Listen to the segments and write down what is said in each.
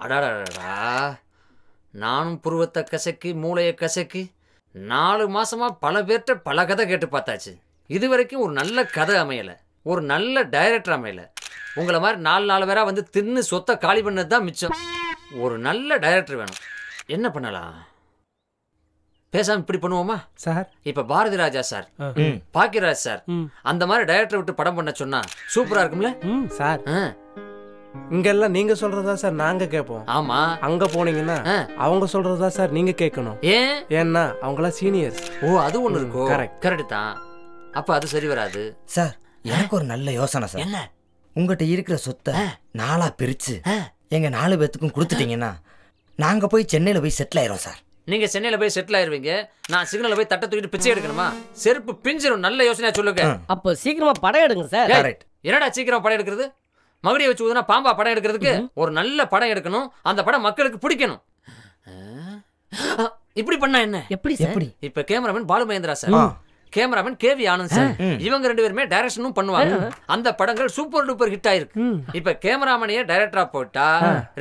அடாடாடா, நானும் புருவத்தை கசக்கி மூளையை கசக்கி 4 மாசமா பல பேர்கிட்ட பல கதை கேட்டு பார்த்தாச்சு. இது வரைக்கும் ஒரு நல்ல கதை அமையலை, ஒரு நல்ல டைரக்டர் அமையலை. உங்களை மாதிரி 4 பேராக வந்து தின்னு சொத்தை காலி பண்ணது தான் மிச்சம். ஒரு நல்ல டைரக்டர் வேணும். என்ன பண்ணலாம்? பேசாம இப்படி பண்ணுவோமா சார்? இப்ப பாரதி ராஜா சார், பாக்கியராஜ் சார் அந்த மாதிரி டைரக்டர் விட்டு படம் பண்ண சொன்னா சூப்பரா இருக்கும்ல சார்? இங்கெல்லாம் நீங்க சொல்றதா சார் நாங்க கேட்போம். ஆமா, அங்க போனீங்கன்னா அவங்க சொல்றதா சார் நீங்க கேட்கணும். ஏன்னா அவங்களாம் சீனியர்ஸ். ஓ, அது ஒண்ணு இருக்கும். கரெக்ட் தான். அப்ப அது சரி வராது சார். எனக்கு ஒரு நல்ல யோசனை சார். என்ன? உங்ககிட்ட இருக்கிற சொத்தை 4ஆ பிரிச்சு எங்க 4 பேத்துக்கும் கொடுத்துட்டீங்கன்னா நாங்க போய் சென்னையில போய் செட்டில் ஆயிரும் சார். நீங்க சென்னையில போய் செட்டில் ஆயிருவீங்க, நான் சிக்னல்ல போய் தட்டை தூக்கிட்டு பிச்சை எடுக்கணுமா? செருப்பு பிஞ்சிரும். நல்ல யோசனையா சொல்லுங்க. அப்போ சீக்கிரமா படம் எடுங்க சார். என்னடா சீக்கிரமா படம் எடுக்கிறது? மகுடியை வச்சு ஊதுனா பாம்பா படம் எடுக்கிறதுக்கு? ஒரு நல்ல படம் எடுக்கணும், அந்த படம் மக்களுக்கு பிடிக்கணும். இப்படி பண்ணா என்ன? எப்படி? இப்ப cameraman Balu Mahendra sir, cameraman KV Anand sir, இவங்க 2 பேருமே டைரக்ஷனும் பண்ணுவாங்க. அந்த படங்கள் சூப்பர் டூப்பர் ஹிட் ஆயிருக்கு. இப்ப கேமராமேனையே டைரக்டரா போட்டா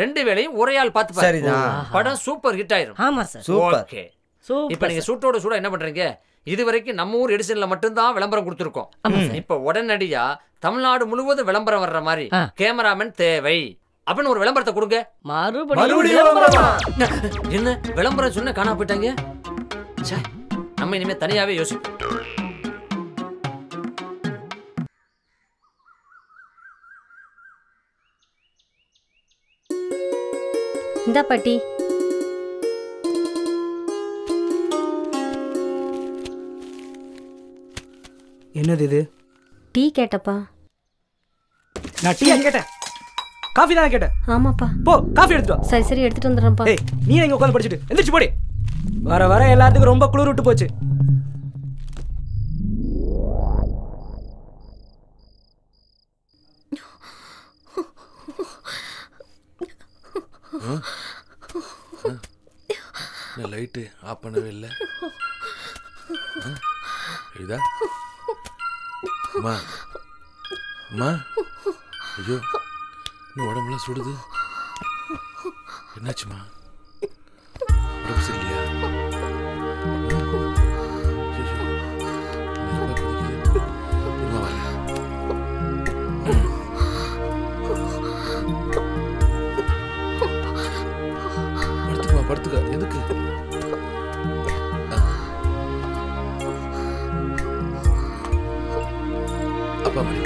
2 வேளையும் ஒரே ஆள் பார்த்து பாருங்க, படம் சூப்பர் ஹிட் ஆயிரும். ஆமா சார். ஓகே. இப்ப நீங்க சூட்டோட சூட என்ன பண்றீங்க? இது வரைக்கும் நம்ம ஊர் எடிஷன்ல மட்டும்தான் விளம்பரம் கொடுத்துருக்கோம். இப்ப உடனடியா தமிழ்நாடு முழுவதும் விளம்பரம் வர்ற மாதிரி கேமராமேன் தேவை அப்படின்னு ஒரு விளம்பரத்தை கொடுங்க. என்ன விளம்பரம் சொன்ன காணா போயிட்டாங்க? நம்ம இனிமே தனியாவே யோசிப்போம். இந்த பாட்டி என்னது இது? டீ கேட்டப்பா. நான் டீ கேட்டேன், காஃபி தான் கேட்டேன். ஆமாப்பா. போ காஃபி எடுத்து வா. சரி எடுத்துட்டு வந்துடுறேன்ப்பா. ஏய், நீ எங்க உட்கார்ந்து படிச்சிட்டு எந்திரிச்சு போடி. வர எல்லாத்துக்கும் ரொம்ப குளிர் விட்டு போச்சு. லைட்டு ஆஃப் பண்ணவே இல்லை. இதா அம்மா அம்மா, ஐயோ இன்னும் உடம்புலாம் சுடுது. என்னாச்சுமா? உடம்பு சரியில்லையா? படுத்துக்க. எதுக்கு? அப்பா மணி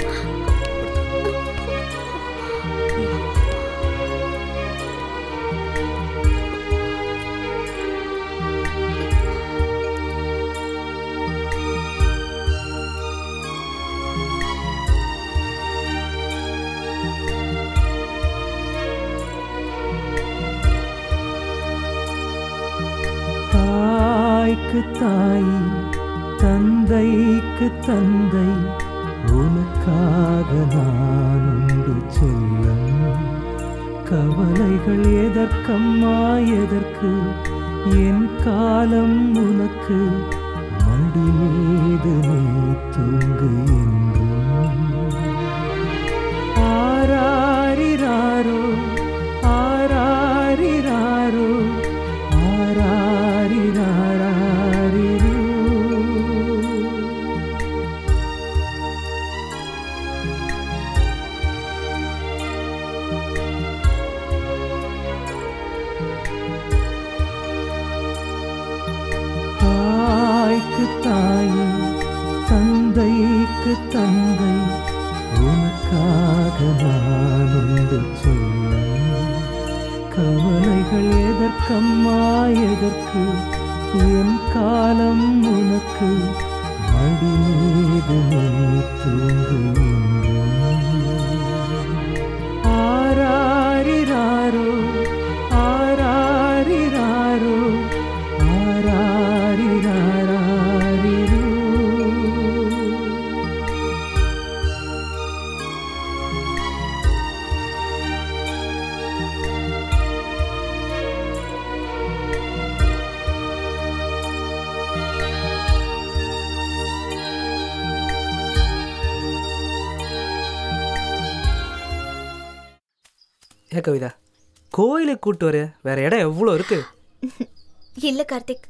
தாய் தந்தைக்கு தந்தை உனக்காக நான் உண்டு செல்லம். கவலைகள் எதற்கம்மா எதற்கு, என் காலம் உனக்கு மடி மீது நீ தூங்கு என்றும். ஆராரிராரோ ஆராரிராரோ ஆராரிராரிரோ. தாய்க்கு தாய் தந்தைக்கு தந்தை உனக்காக நான் உண்டு சொல்லும். கவலைகள் எதற்கம்மா எதற்கு, என் காலம் உனக்கு மடி மீது நீ தூங்கு என்றும். ஆராரிராரோ ஆராரிராரோ ஆராரிராரிரோ. ஏ கவிதா, கோயிலுக்கு கூட்டு வர வேற இடம் எவ்வளோ இருக்கு? இல்ல கார்த்திக்,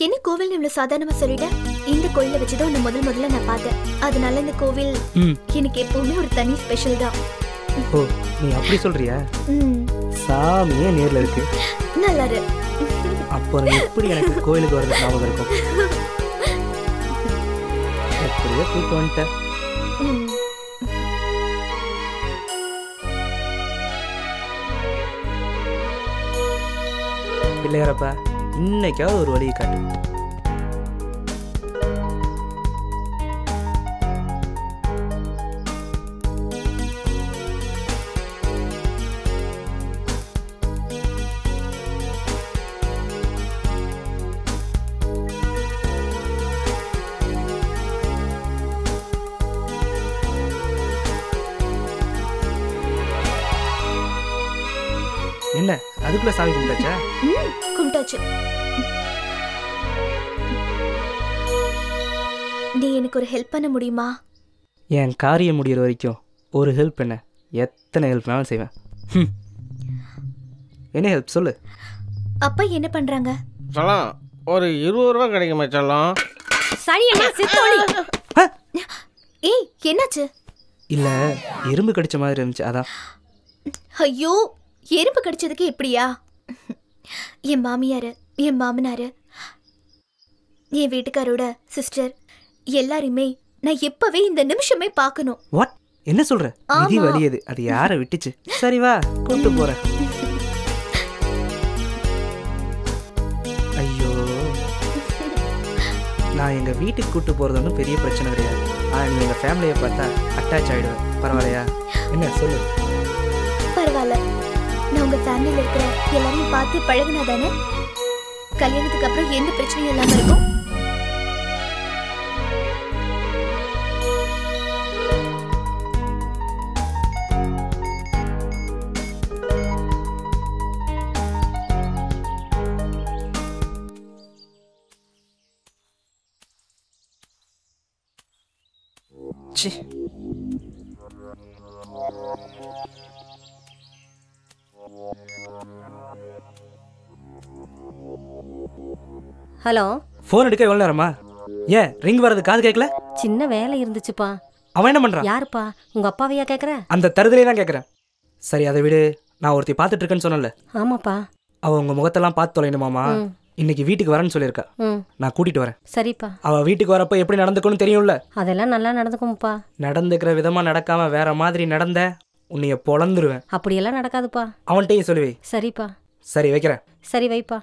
என்ன கோவில் இவ்வளவு சாதாரணமா சொல்லிட்ட? இந்த கோயில வச்சுதான் உன்னை முதல்ல நான் பார்த்தேன். அதனால இந்த கோவில் எனக்கு எப்பவுமே ஒரு தனி ஸ்பெஷல் தான். ஓ, நீ அப்படி சொல்றியா? சாமியே நேர்ல இருக்கு. நல்லா இரு. அப்போ எப்படி எனக்கு கோயிலுக்கு வரது ஞாபகம் இருக்கும்? எப்படியோ கூட்டு வந்துட்டேன். பிள்ளையாரப்பா, இன்னைக்காவது ஒரு வழியை காட்டு. என்ன அதுக்குள்ள சாமி கும்பிட்டாச்சா? கும்பிட்டாச்சு. நீ எனக்கு ஒரு ஹெல்ப் பண்ண முடியுமா? என் காரியம் முடிகிற வரைக்கும் ஒரு ஹெல்ப் என்ன, எத்தனை ஹெல்ப்னாலும் செய்வேன். என்ன ஹெல்ப் சொல்லு. அப்பா என்ன பண்றாங்க? சொல்லலாம், ஒரு 20 ரூபா கிடைக்குமா சொல்லலாம்? சரி என்ன சித்தோடி. ஏய் என்னாச்சு? இல்ல, எறும்பு கடிச்ச மாதிரி இருந்துச்சு அதான். ஐயோ, எறும்பு கடிச்சதுக்கு எப்படியா? என் மாமியாரு, என் மாமனாரு, என் வீட்டுக்காரோட சிஸ்டர் எல்லாரையுமே நான் எப்பவே இந்த நிமிஷமே பார்க்கணும். வாட்? என்ன சொல்ற? விதி வலியது, அது யாரை விட்டுச்சு? சரி வா, கூட்டு போறேன். ஐயோ, நான் எங்க வீட்டுக்கு கூட்டு போறது ஒன்றும் பெரிய பிரச்சனை கிடையாது. ஆனா நீ எங்க ஃபேமிலியை பார்த்தா அட்டாச் ஆயிடுவேன். பரவாயில்லையா? என்ன சொல்லு. பரவாயில்ல, நான் உங்க ஃபேமிலியில இருக்கிற எல்லாரையும் பார்த்து பழகுனா தானே கல்யாணத்துக்கு அப்புறம் எந்த பிரச்சனையும் இல்லாம இருக்கும். ஹலோ. ஃபோன் எடுக்க எவ்வளோ நேரமா? ஏன் ரிங் வர்றது காது கேட்கல? சின்ன வேலை இருந்துச்சுப்பா. அவன் என்ன பண்றான்? யாருப்பா? உங்க அப்பாவையா கேக்குற? அந்த தருதலே தான் கேட்குறேன். சரி அதை விடு. நான் ஒருத்தி பார்த்துட்டு இருக்கேன்னு சொன்னல. ஆமாப்பா. அவ உங்க முகத்தெல்லாம் பார்த்து தொலைணுமாமா. இன்னைக்கு வீட்டுக்கு வரேன்னு சொல்லியிருக்கா. நான் கூட்டிட்டு வரேன். சரிப்பா. அவ வீட்டுக்கு வரப்ப எப்படி நடந்துக்கணும்னு தெரியும்ல? அதெல்லாம் நல்லா நடந்துக்கும்ப்பா. நடந்துக்கிற விதமா நடக்காம வேற மாதிரி நடந்த உன்னைய பொழந்துருவேன். அப்படியெல்லாம் நடக்காதுப்பா. அவன்கிட்டையும் சொல்லுவே. சரிப்பா. சரி வைக்கிறேன். சரி வைப்பா.